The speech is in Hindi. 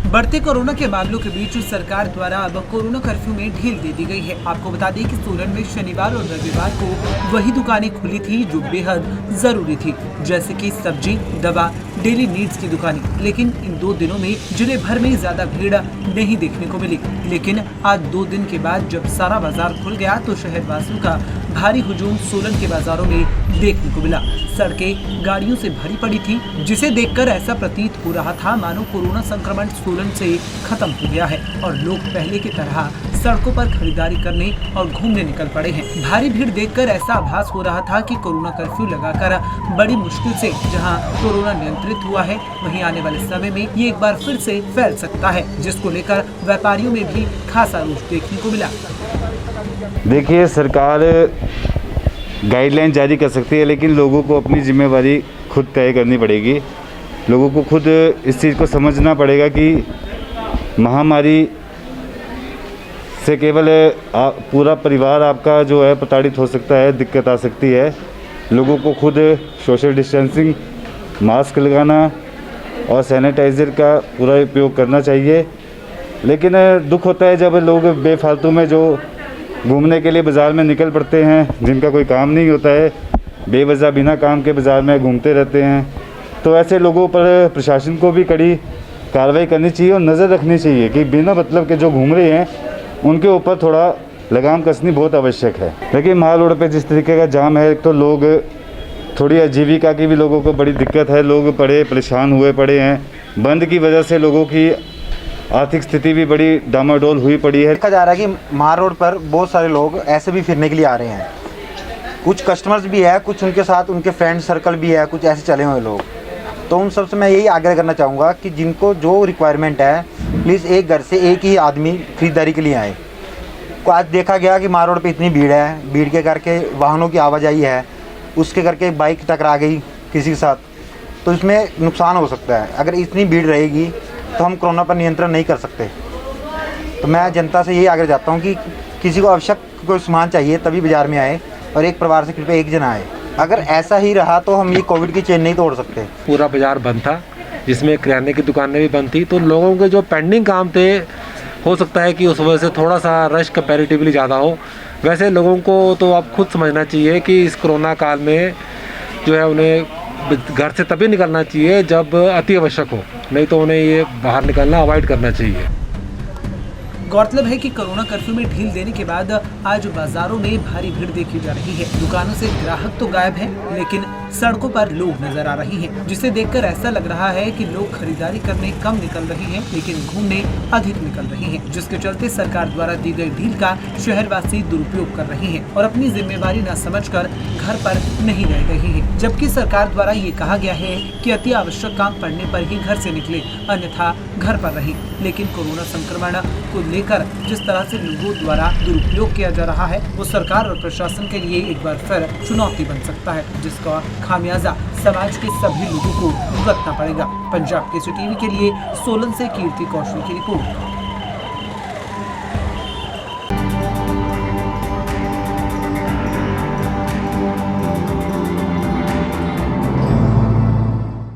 बढ़ते कोरोना के मामलों के बीच सरकार द्वारा अब कोरोना कर्फ्यू में ढील दे दी गई है। आपको बता दें कि सोलन में शनिवार और रविवार को वही दुकानें खुली थी जो बेहद जरूरी थी, जैसे कि सब्जी, दवा, डेली नीड्स की दुकानें। लेकिन इन 2 दिनों में जिले भर में ज्यादा भीड़ नहीं देखने को मिली। लेकिन आज 2 दिन के बाद जब सारा बाजार खुल गया तो शहरवासियों का भारी हुजूम सोलन के बाजारों में देखने को मिला। सड़कें गाड़ियों से भरी पड़ी थी, जिसे देखकर ऐसा प्रतीत हो रहा था मानो कोरोना संक्रमण सोलन से खत्म हो गया है और लोग पहले की तरह सड़कों पर खरीदारी करने और घूमने निकल पड़े हैं। भारी भीड़ देखकर ऐसा आभास हो रहा था कि कोरोना कर्फ्यू लगाकर बड़ी मुश्किल से जहां कोरोना नियंत्रित हुआ है, वहीं आने वाले समय में ये एक बार फिर से फैल सकता है, जिसको लेकर व्यापारियों में भी खासा रोष देखने को मिला। देखिए, सरकार गाइडलाइन जारी कर सकती है, लेकिन लोगों को अपनी जिम्मेवारी खुद तय करनी पड़ेगी। लोगों को खुद इस चीज़ को समझना पड़ेगा कि महामारी से केवल पूरा परिवार आपका जो है प्रताड़ित हो सकता है, दिक्कत आ सकती है। लोगों को खुद सोशल डिस्टेंसिंग, मास्क लगाना और सैनिटाइज़र का पूरा उपयोग करना चाहिए। लेकिन दुख होता है जब लोग बेफालतू में जो घूमने के लिए बाज़ार में निकल पड़ते हैं, जिनका कोई काम नहीं होता है, बेवजह बिना काम के बाज़ार में घूमते रहते हैं। तो ऐसे लोगों पर प्रशासन को भी कड़ी कार्रवाई करनी चाहिए और नज़र रखनी चाहिए कि बिना मतलब के जो घूम रहे हैं उनके ऊपर थोड़ा लगाम कसनी बहुत आवश्यक है। देखिए, माल रोड पे जिस तरीके का जाम है, तो लोग थोड़ी आजीविका की भी लोगों को बड़ी दिक्कत है। लोग बड़े परेशान हुए पड़े हैं। बंद की वजह से लोगों की आर्थिक स्थिति भी बड़ी डामाडोल हुई पड़ी है। देखा जा रहा है कि माल रोड पर बहुत सारे लोग ऐसे भी फिरने के लिए आ रहे हैं। कुछ कस्टमर्स भी है, कुछ उनके साथ उनके फ्रेंड सर्कल भी है, कुछ ऐसे चले हुए लोग। तो उन सबसे मैं यही आग्रह करना चाहूँगा कि जिनको जो रिक्वायरमेंट है, प्लीज़ एक घर से एक ही आदमी खरीदारी के लिए आए। को आज देखा गया कि माल रोड पे इतनी भीड़ है, भीड़ के करके वाहनों की आवाजाही है, उसके करके बाइक टकरा गई किसी के साथ, तो इसमें नुकसान हो सकता है। अगर इतनी भीड़ रहेगी तो हम कोरोना पर नियंत्रण नहीं कर सकते। तो मैं जनता से यही आग्रह चाहता हूँ कि किसी को आवश्यक कोई सामान चाहिए तभी बाज़ार में आए और एक परिवार से कृपया एक जना आए। अगर ऐसा ही रहा तो हम ये कोविड की चेन नहीं तोड़ सकते। पूरा बाज़ार बंद था, जिसमें किराने की दुकानें भी बंद थी, तो लोगों के जो पेंडिंग काम थे, हो सकता है कि उस वजह से थोड़ा सा रश कंपैरेटिवली ज़्यादा हो। वैसे लोगों को तो अब खुद समझना चाहिए कि इस कोरोना काल में जो है उन्हें घर से तभी निकलना चाहिए जब अति आवश्यक हो, नहीं तो उन्हें ये बाहर निकलना अवॉइड करना चाहिए। गौरतलब है कि कोरोना कर्फ्यू में ढील देने के बाद आज बाजारों में भारी भीड़ देखी जा रही है। दुकानों से ग्राहक तो गायब हैं, लेकिन सड़कों पर लोग नजर आ रहे हैं, जिसे देखकर ऐसा लग रहा है कि लोग खरीदारी करने कम निकल रहे हैं, लेकिन घूमने अधिक निकल रहे हैं, जिसके चलते सरकार द्वारा दी गई ढील का शहरवासी दुरुपयोग कर रहे हैं और अपनी जिम्मेवारी न समझकर घर पर नहीं रह रहे हैं। जबकि सरकार द्वारा ये कहा गया है कि अति आवश्यक काम पड़ने पर ही घर से निकले, अन्यथा घर पर रहें। लेकिन कोरोना संक्रमण को लेकर जिस तरह से लोगों द्वारा दुरुपयोग किया जा रहा है, वो सरकार और प्रशासन के लिए एक बार फिर चुनौती बन सकता है, जिसका खामियाजा समाज के सभी लोगों को भुगतना पड़ेगा। पंजाब केसरी टीवी के लिए सोलन से कीर्ति कौशल की रिपोर्ट।